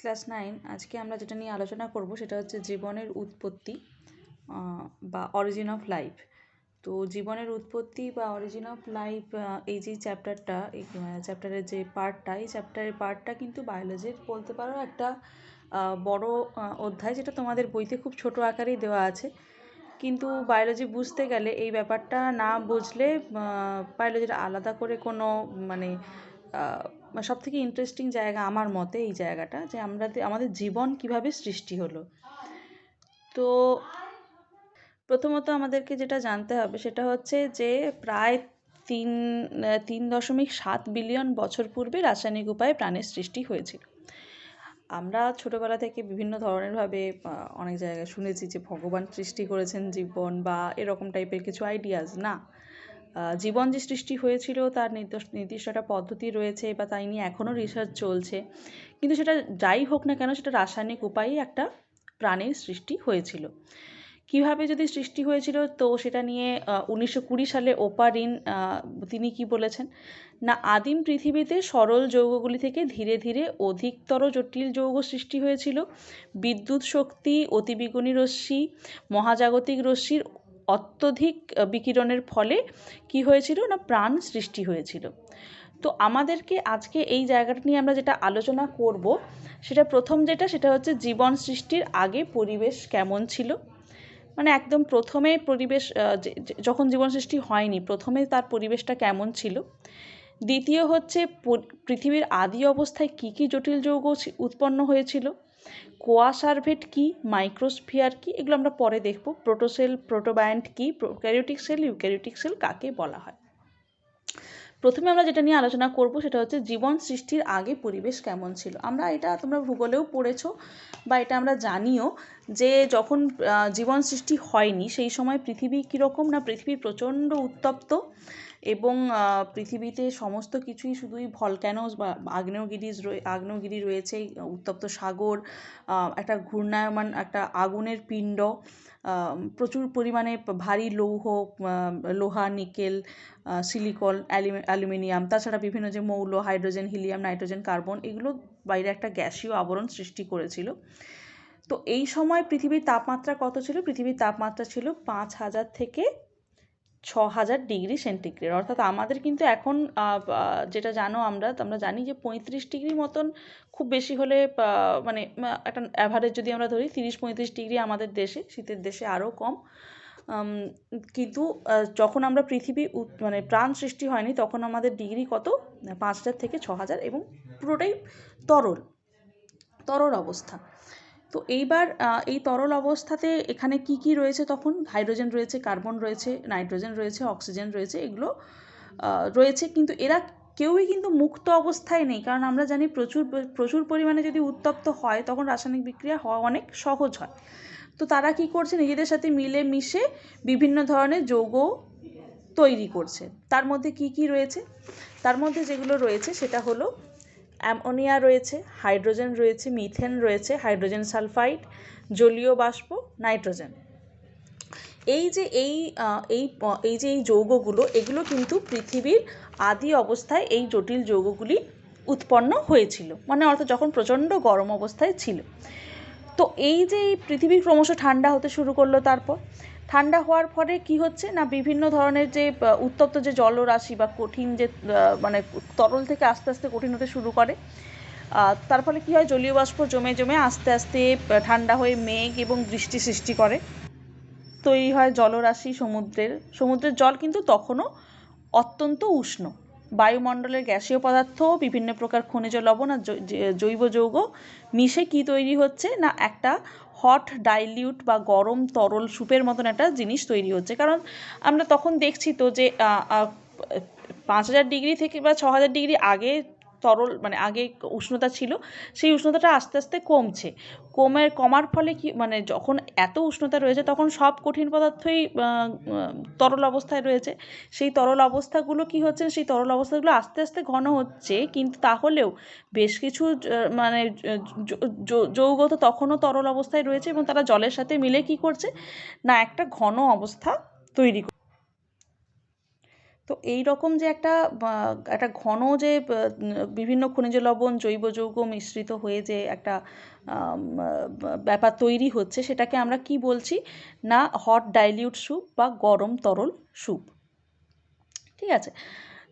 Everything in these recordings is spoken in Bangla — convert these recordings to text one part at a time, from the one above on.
ক্লাস 9 আজকে আমরা যেটা নিয়ে আলোচনা করব সেটা হচ্ছে জীবনের উৎপত্তি বা অরিজিন অফ লাইফ। তো জীবনের উৎপত্তি বা অরিজিন অফ লাইফ এই যে চ্যাপ্টারটা, এই চ্যাপ্টারের যে পার্টটা, এই চ্যাপ্টারের পার্টটা কিন্তু বায়োলজির বলতে পারো একটা বড় অধ্যায়, যেটা তোমাদের বইতে খুব ছোট আকারেই দেওয়া আছে। কিন্তু বায়োলজি বুঝতে গেলে এই ব্যাপারটা না বুঝলে বায়োলজির আলাদা করে কোনো মানে সব থেকে ইন্টারেস্টিং জায়গা আমার মতে এই জায়গাটা, যে আমাদের জীবন কিভাবে সৃষ্টি হলো। তো প্রথমত আমাদেরকে যেটা জানতে হবে সেটা হচ্ছে যে প্রায় 3.7 বিলিয়ন বছর পূর্বে রাসায়নিক উপায়ে প্রাণের সৃষ্টি হয়েছিল। আমরা ছোটোবেলা থেকে বিভিন্ন ধরনেরভাবে অনেক জায়গায় শুনেছি যে ভগবান সৃষ্টি করেছেন জীবন বা এরকম টাইপের কিছু আইডিয়াস না। জীবন যে সৃষ্টি হয়েছিল তার নির্দিষ্ট একটা পদ্ধতি রয়েছে বা তাই নিয়ে এখনও রিসার্চ চলছে, কিন্তু সেটা যাই হোক না কেন সেটা রাসায়নিক উপায়ে একটা প্রাণের সৃষ্টি হয়েছিল। কিভাবে যদি সৃষ্টি হয়েছিল, তো সেটা নিয়ে 1920 সালে ওপারিন তিনি কি বলেছেন না, আদিম পৃথিবীতে সরল যৌগগুলি থেকে ধীরে ধীরে অধিকতর জটিল যৌগ সৃষ্টি হয়েছিল। বিদ্যুৎ শক্তি, অতিবেগুনি রশ্মি, মহাজাগতিক রশ্মির অত্যধিক বিকিরণের ফলে কি হয়েছিল না, প্রাণ সৃষ্টি হয়েছিল। তো আমাদেরকে আজকে এই জায়গাটা নিয়ে আমরা যেটা আলোচনা করব সেটা সেটা হচ্ছে জীবন সৃষ্টির আগে পরিবেশ কেমন ছিল। মানে একদম প্রথমে পরিবেশ, যখন জীবন সৃষ্টি হয়নি প্রথমে তার পরিবেশটা কেমন ছিল। দ্বিতীয় হচ্ছে পৃথিবীর আদি অবস্থায় কী কী জটিল যৌগ উৎপন্ন হয়েছিল। কোয়াসার্ভেট কী, মাইক্রোস্ফিয়ার কী, এগুলো আমরা পরে দেখব। প্রোটোসেল, প্রোটোবায়ন্ট কী, প্রোক্যারিওটিক সেল, ইউক্যারিওটিক সেল কাকে বলা হয়। প্রথমে আমরা যেটা নিয়ে আলোচনা করব সেটা হচ্ছে জীবন সৃষ্টির আগে পরিবেশ কেমন ছিল। এটা তোমরা ভূগোলেও পড়েছো বা এটা আমরা জানিও যে যখন জীবন সৃষ্টি হয়নি সেই সময় পৃথিবী কীরকম না, পৃথিবী প্রচণ্ড উত্তপ্ত এবং পৃথিবীতে সমস্ত কিছুই শুধুই ভলক্যানোস বা আগ্নেয়গিরি রয়েছে, উত্তপ্ত সাগর, একটা ঘূর্ণায়মান একটা আগুনের পিণ্ড, প্রচুর পরিমাণে ভারী লোহা, নিকেল, সিলিকন, অ্যালুমিনিয়াম, তাছাড়া বিভিন্ন যে মৌল, হাইড্রোজেন, হিলিয়াম, নাইট্রোজেন, কার্বন, এগুলো বাইরে একটা গ্যাসীয় আবরণ সৃষ্টি করেছিল। তো এই সময় পৃথিবীর তাপমাত্রা কত ছিল? পৃথিবীর তাপমাত্রা ছিল 5000 থেকে 6000 ডিগ্রি সেন্টিগ্রেড। অর্থাৎ আমাদের কিন্তু এখন যেটা আমরা জানি যে 35 ডিগ্রি মতন, খুব বেশি হলে মানে একটা অ্যাভারেজ যদি আমরা ধরি 30-35 ডিগ্রি আমাদের দেশে, শীতের দেশে আরও কম। কিন্তু যখন আমরা মানে প্রাণ সৃষ্টি হয়নি তখন আমাদের ডিগ্রি কত? 5000 থেকে 6000, এবং পুরোটাই তরল অবস্থা। তো এইবার এই তরল অবস্থাতে এখানে কি কি রয়েছে? তখন হাইড্রোজেন রয়েছে, কার্বন রয়েছে, নাইট্রোজেন রয়েছে, অক্সিজেন রয়েছে, এগুলো রয়েছে, কিন্তু এরা কেউই কিন্তু মুক্ত অবস্থায় নেই। কারণ আমরা জানি প্রচুর পরিমাণে যদি উত্তপ্ত হয় তখন রাসায়নিক বিক্রিয়া হওয়া অনেক সহজ হয়। তো তারা কি করছে? নিজেদের সাথে মিলে মিশে বিভিন্ন ধরনের যৌগ তৈরি করছে। তার মধ্যে কি কি রয়েছে? তার মধ্যে যেগুলো রয়েছে সেটা হলো অ্যামোনিয়া রয়েছে, হাইড্রোজেন রয়েছে, মিথেন রয়েছে, হাইড্রোজেন সালফাইড, জলীয় বাষ্প, নাইট্রোজেন। এই যে এই যৌগগুলো, এগুলো কিন্তু পৃথিবীর আদি অবস্থায় এই জটিল যৌগগুলি উৎপন্ন হয়েছিল, মানে অর্থাৎ যখন প্রচণ্ড গরম অবস্থায় ছিল। তো এই যে পৃথিবী ক্রমশ ঠান্ডা হতে শুরু করলো, তারপর ঠান্ডা হওয়ার ফলে কি হচ্ছে না, বিভিন্ন ধরনের যে উত্তপ্ত যে জলরাশি বা কঠিন যে মানে তরল থেকে আস্তে আস্তে কঠিন হতে শুরু করে, তার ফলে কী হয়, জলীয় বাষ্প জমে জমে আস্তে আস্তে ঠান্ডা হয়ে মেঘ এবং বৃষ্টি সৃষ্টি করে, তৈরি হয় জলরাশি। সমুদ্রের জল কিন্তু তখনও অত্যন্ত উষ্ণ। বায়ুমণ্ডলের গ্যাসীয় পদার্থ, বিভিন্ন প্রকার খনিজ লবণ আর জৈব যৌগ মিশে কি তৈরি হচ্ছে না, একটা হট ডাইলিউট বা গরম তরল স্যুপের মতন একটা জিনিস তৈরি হচ্ছে। কারণ আমরা তখন দেখছি তো যে 5000 ডিগ্রি থেকে বা 6000 ডিগ্রি আগে তরল, মানে আগে উষ্ণতা ছিল, সেই উষ্ণতাটা আস্তে আস্তে কমার ফলে কি, মানে যখন এত উষ্ণতা রয়েছে তখন সব কঠিন পদার্থই তরল অবস্থায় রয়েছে। সেই তরল অবস্থাগুলো কি হচ্ছে, সেই তরল অবস্থাগুলো আস্তে আস্তে ঘন হচ্ছে, কিন্তু তাহলেও বেশ কিছু মানে যৌগ তো তখনও তরল অবস্থায় রয়েছে এবং তারা জলের সাথে মিলে কি করছে না, একটা ঘন অবস্থা তৈরি করছে। তো এই রকম যে একটা ঘন যে বিভিন্ন খনিজ লবণ জৈব যৌগ মিশ্রিত হয়ে যে একটা ব্যাপার তৈরি হচ্ছে, সেটাকে আমরা কি বলছি না হট ডাইলিউট স্যুপ বা গরম তরল স্যুপ। ঠিক আছে,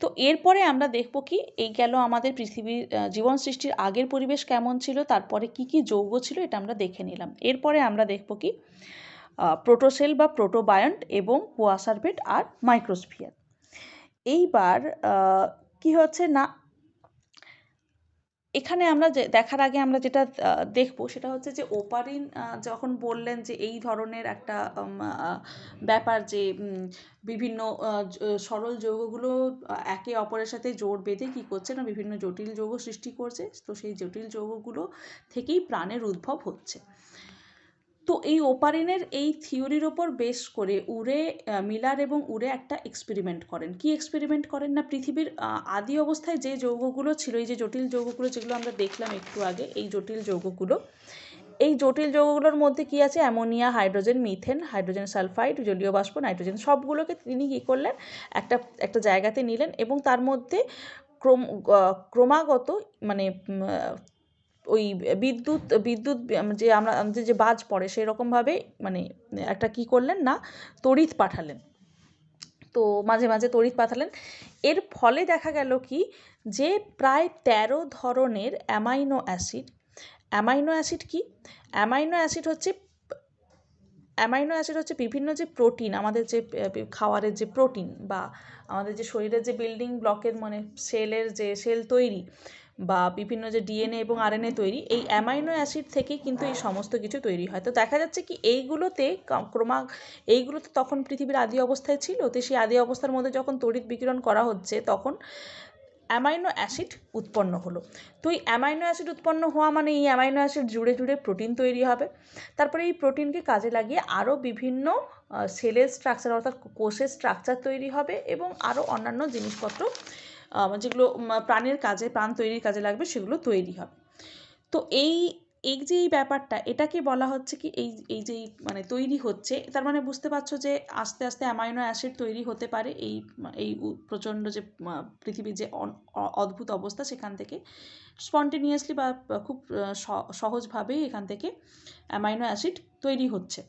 তো এরপরে আমরা দেখব কি এই গেল আমাদের পৃথিবীর জীবন সৃষ্টির আগের পরিবেশ কেমন ছিল, তারপরে কি কি যৌগ ছিল এটা আমরা দেখে নিলাম। এরপরে আমরা দেখব কি প্রোটোসেল বা প্রোটোবায়ন্ট এবং কোয়াসারভেট আর মাইক্রোস্ফিয়ার। এইবার কি হচ্ছে না এখানে আমরা দেখার আগে আমরা যেটা দেখব সেটা হচ্ছে যে ওপারিন যখন বললেন যে এই ধরনের একটা ব্যাপার যে বিভিন্ন সরল যৌগগুলো একে অপরের সাথে জোড় বেঁধে কী করছে না বিভিন্ন জটিল যৌগ সৃষ্টি করছে, তো সেই জটিল যৌগগুলো থেকেই প্রাণের উদ্ভব হচ্ছে। তো এই ওপারিনের এই থিওরির ওপর বেস করে মিলার এবং উরে একটা এক্সপেরিমেন্ট করেন। কি এক্সপেরিমেন্ট করেন না পৃথিবীর আদি অবস্থায় যে যৌগগুলো ছিল, এই যে জটিল যৌগগুলো যেগুলো আমরা দেখলাম একটু আগে, এই জটিল যৌগগুলোর মধ্যে কি আছে ammonia, hydrogen, methane, hydrogen sulphide, জলীয় বাষ্প, নাইট্রোজেন, সবগুলোকে তিনি কী করলেন একটা জায়গাতে নিলেন এবং তার মধ্যে ক্রমাগত মানে ওই বিদ্যুৎ যে আমাদের যে বাজ পড়ে সেই রকমভাবে মানে একটা কি করলেন না তড়িৎ পাঠালেন। তো মাঝে মাঝে তড়িৎ পাঠালেন। এর ফলে দেখা গেল কি যে প্রায় 13 ধরনের অ্যামাইনো অ্যাসিড কি অ্যামাইনো অ্যাসিড হচ্ছে বিভিন্ন যে প্রোটিন, আমাদের যে খাওয়ারের যে প্রোটিন বা আমাদের যে শরীরের যে বিল্ডিং ব্লকের মানে সেল তৈরি বা বিভিন্ন যে ডিএনএ এবং আরএনএ তৈরি, এই অ্যামাইনো অ্যাসিড থেকেই কিন্তু এই সমস্ত কিছু তৈরি হয়। তো দেখা যাচ্ছে কি এইগুলোতে তখন পৃথিবীর আদি অবস্থায় ছিল, তো সেই আদি অবস্থার মধ্যে যখন তড়িৎ বিকিরণ করা হচ্ছে তখন অ্যামাইনো অ্যাসিড উৎপন্ন হলো। তো এই অ্যামাইনো অ্যাসিড উৎপন্ন হওয়া মানে এই অ্যামাইনো অ্যাসিড জুড়ে জুড়ে প্রোটিন তৈরি হবে। তারপরে এই প্রোটিনকে কাজে লাগিয়ে আরও বিভিন্ন সেলের স্ট্রাকচার অর্থাৎ কোষের স্ট্রাকচার তৈরি হবে এবং আরও অন্যান্য জিনিসপত্র যেগুলো প্রাণ তৈরির কাজে লাগবে সেগুলো তৈরি হবে। তো এই যে এই ব্যাপারটা এটাকে বলা হচ্ছে কি এই যে মানে তৈরি হচ্ছে, তার মানে বুঝতে পারছো যে আস্তে আস্তে অ্যামাইনো অ্যাসিড তৈরি হতে পারে এই প্রচণ্ড যে পৃথিবীর যে অদ্ভুত অবস্থা সেখান থেকে স্পন্টেনিয়াসলি বা খুব সহজভাবেই এখান থেকে অ্যামাইনো অ্যাসিড তৈরি হচ্ছে।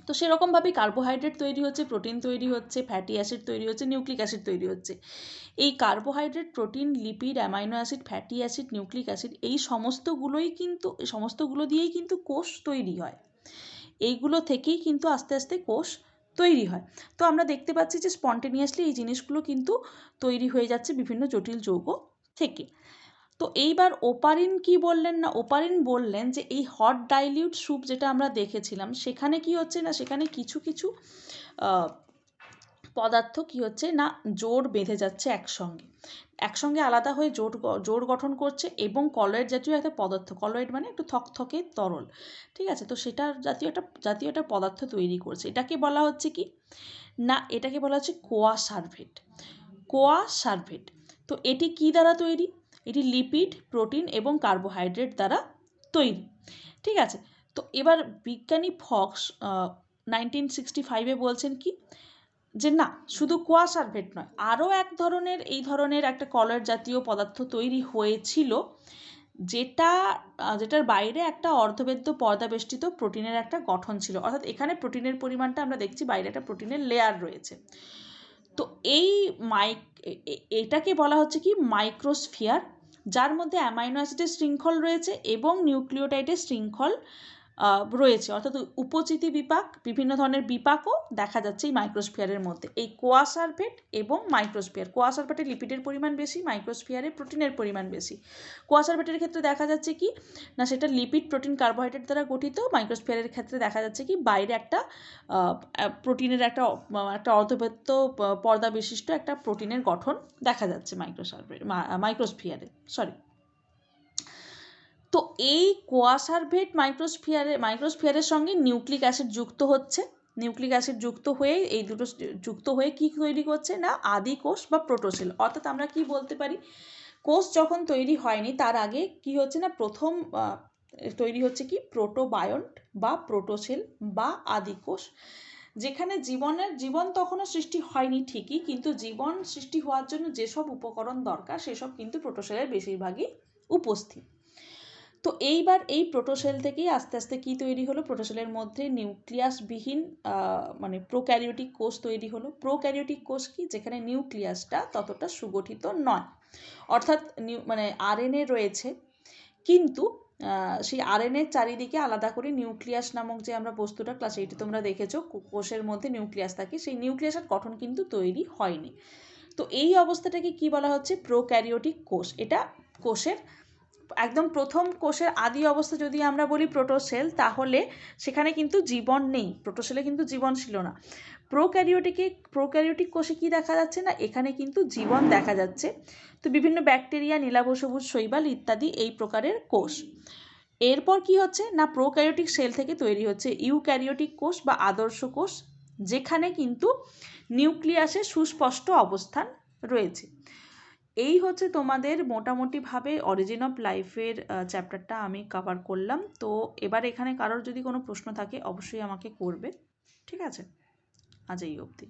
তো সেরকমভাবেই কার্বোহাইড্রেট তৈরি হচ্ছে, প্রোটিন তৈরি হচ্ছে, ফ্যাটি অ্যাসিড তৈরি হচ্ছে, নিউক্লিক অ্যাসিড তৈরি হচ্ছে। এই carbohydrate, protein, lipid, amino acid, fatty acid, nucleic acid এই সমস্তগুলো দিয়েই কিন্তু কোষ তৈরি হয়। এইগুলো থেকেই কিন্তু আস্তে আস্তে কোষ তৈরি হয়। তো আমরা দেখতে পাচ্ছি যে স্পন্টেনিয়াসলি এই জিনিসগুলো কিন্তু তৈরি হয়ে যাচ্ছে বিভিন্ন জটিল যৌগ থেকে। তো এইবার ওপারিন কি বললেন না ওপারিন বললেন যে এই হট ডাইলিউট স্যুপ যেটা আমরা দেখেছিলাম সেখানে কি হচ্ছে না সেখানে কিছু কিছু পদার্থ কি হচ্ছে না জোড় বেঁধে যাচ্ছে একসঙ্গে আলাদা হয়ে জোড় গঠন করছে এবং কলয়েড জাতীয় একটা পদার্থ, কলয়েড মানে একটু থকথকে তরল, ঠিক আছে, তো সেটা জাতীয় একটা পদার্থ তৈরি করছে। এটাকে বলা হচ্ছে কি না এটাকে বলা হচ্ছে কোয়াসারভেট। তো এটি কি দ্বারা তৈরি? এটি লিপিড, প্রোটিন এবং কার্বোহাইড্রেট দ্বারা তৈরি, ঠিক আছে। তো এবার বিজ্ঞানী ফক্স 1965 বলছেন কি যে না শুধু কোয়াসারভেট নয়, আরও এই ধরনের একটা কলয়েড জাতীয় পদার্থ তৈরি হয়েছিল যেটার বাইরে একটা অর্ধবেদ্য পর্দাবেষ্টিত প্রোটিনের একটা গঠন ছিল, অর্থাৎ এখানে প্রোটিনের পরিমাণটা আমরা দেখছি বাইরে একটা প্রোটিনের লেয়ার রয়েছে। তো এটাকে বলা হচ্ছে কি মাইক্রোস্ফিয়ার, যার মধ্যে অ্যামাইনো অ্যাসিডের শৃঙ্খল রয়েছে এবং নিউক্লিওটাইডের শৃঙ্খল রয়েছে, অর্থাৎ উপচিতি বিপাক বিভিন্ন ধরনের বিপাকও দেখা যাচ্ছে এই মাইক্রোস্ফিয়ারের মধ্যে। এই কোয়াসারভেট এবং কোয়াসারভেটে লিপিডের পরিমাণ বেশি, মাইক্রোস্ফিয়ারে প্রোটিনের পরিমাণ বেশি। কোয়াসারভেটের ক্ষেত্রে দেখা যাচ্ছে কি না সেটা লিপিড, প্রোটিন, কার্বোহাইড্রেট দ্বারা গঠিত। মাইক্রোস্ফিয়ারের ক্ষেত্রে দেখা যাচ্ছে কি বাইরে একটা প্রোটিনের একটা অর্ধবৃত্ত পর্দা বিশিষ্ট একটা প্রোটিনের গঠন দেখা যাচ্ছে মাইক্রোস্ফিয়ারে। তো এই কোয়াসারভেট মাইক্রোস্ফিয়ারের সঙ্গে নিউক্লিক অ্যাসিড যুক্ত হয়ে এই দুটো যুক্ত হয়ে কি তৈরি করছে না আদি কোষ বা প্রোটোসেল। অর্থাৎ আমরা কি বলতে পারি কোষ যখন তৈরি হয়নি তার আগে কি হচ্ছে না প্রথম তৈরি হচ্ছে কি প্রোটোবায়ন্ট বা প্রোটোসেল বা আদি কোষ, যেখানে জীবন তখনও সৃষ্টি হয়নি ঠিকই, কিন্তু জীবন সৃষ্টি হওয়ার জন্য যেসব উপকরণ দরকার সেসব কিন্তু প্রোটোসেলের বেশিরভাগই উপস্থিত। তো এইবার এই প্রোটোসেল থেকেই আস্তে আস্তে কি তৈরি হলো, প্রোটোসেলের মধ্যে নিউক্লিয়াসবিহীন মানে প্রোক্যারিওটিক কোষ তৈরি হলো। প্রোক্যারিওটিক কোষ কি, যেখানে নিউক্লিয়াসটা ততটা সুগঠিত নয়, অর্থাৎ মানে আরএনএ রয়েছে, কিন্তু সেই আরএনএর চারিদিকে আলাদা করে নিউক্লিয়াস নামক যে আমরা বস্তুটা ক্লাস 8 তোমরা দেখেছো, কোষের মধ্যে নিউক্লিয়াস থাকে, সেই নিউক্লিয়াসের গঠন কিন্তু তৈরি হয়নি। তো এই অবস্থাটাকে কি বলা হচ্ছে, প্রোক্যারিওটিক কোষ। এটা কোষের একদম প্রথম কোষের আদি অবস্থা যদি আমরা বলি প্রোটোসেল, তাহলে সেখানে কিন্তু জীবন নেই, প্রোটোসেলে কিন্তু জীবন ছিল না। প্রোক্যারিওটিক কোষে কি দেখা যাচ্ছে না, এখানে কিন্তু জীবন দেখা যাচ্ছে। তো বিভিন্ন ব্যাকটেরিয়া, নীলাভ সবুজ শৈবাল ইত্যাদি এই প্রকারের কোষ। এরপর কি হচ্ছে না, প্রোক্যারিওটিক সেল থেকে তৈরি হচ্ছে ইউক্যারিওটিক কোষ বা আদর্শ কোষ, যেখানে কিন্তু নিউক্লিয়াসের সুস্পষ্ট অবস্থান রয়েছে। এই হচ্ছে তোমাদের মোটামুটিভাবে অরিজিন অফ লাইফের চ্যাপ্টারটা আমি কভার করলাম। তো এবার এখানে কারোর যদি কোনো প্রশ্ন থাকে অবশ্যই আমাকে করবে, ঠিক আছে? আজ এই অবধি।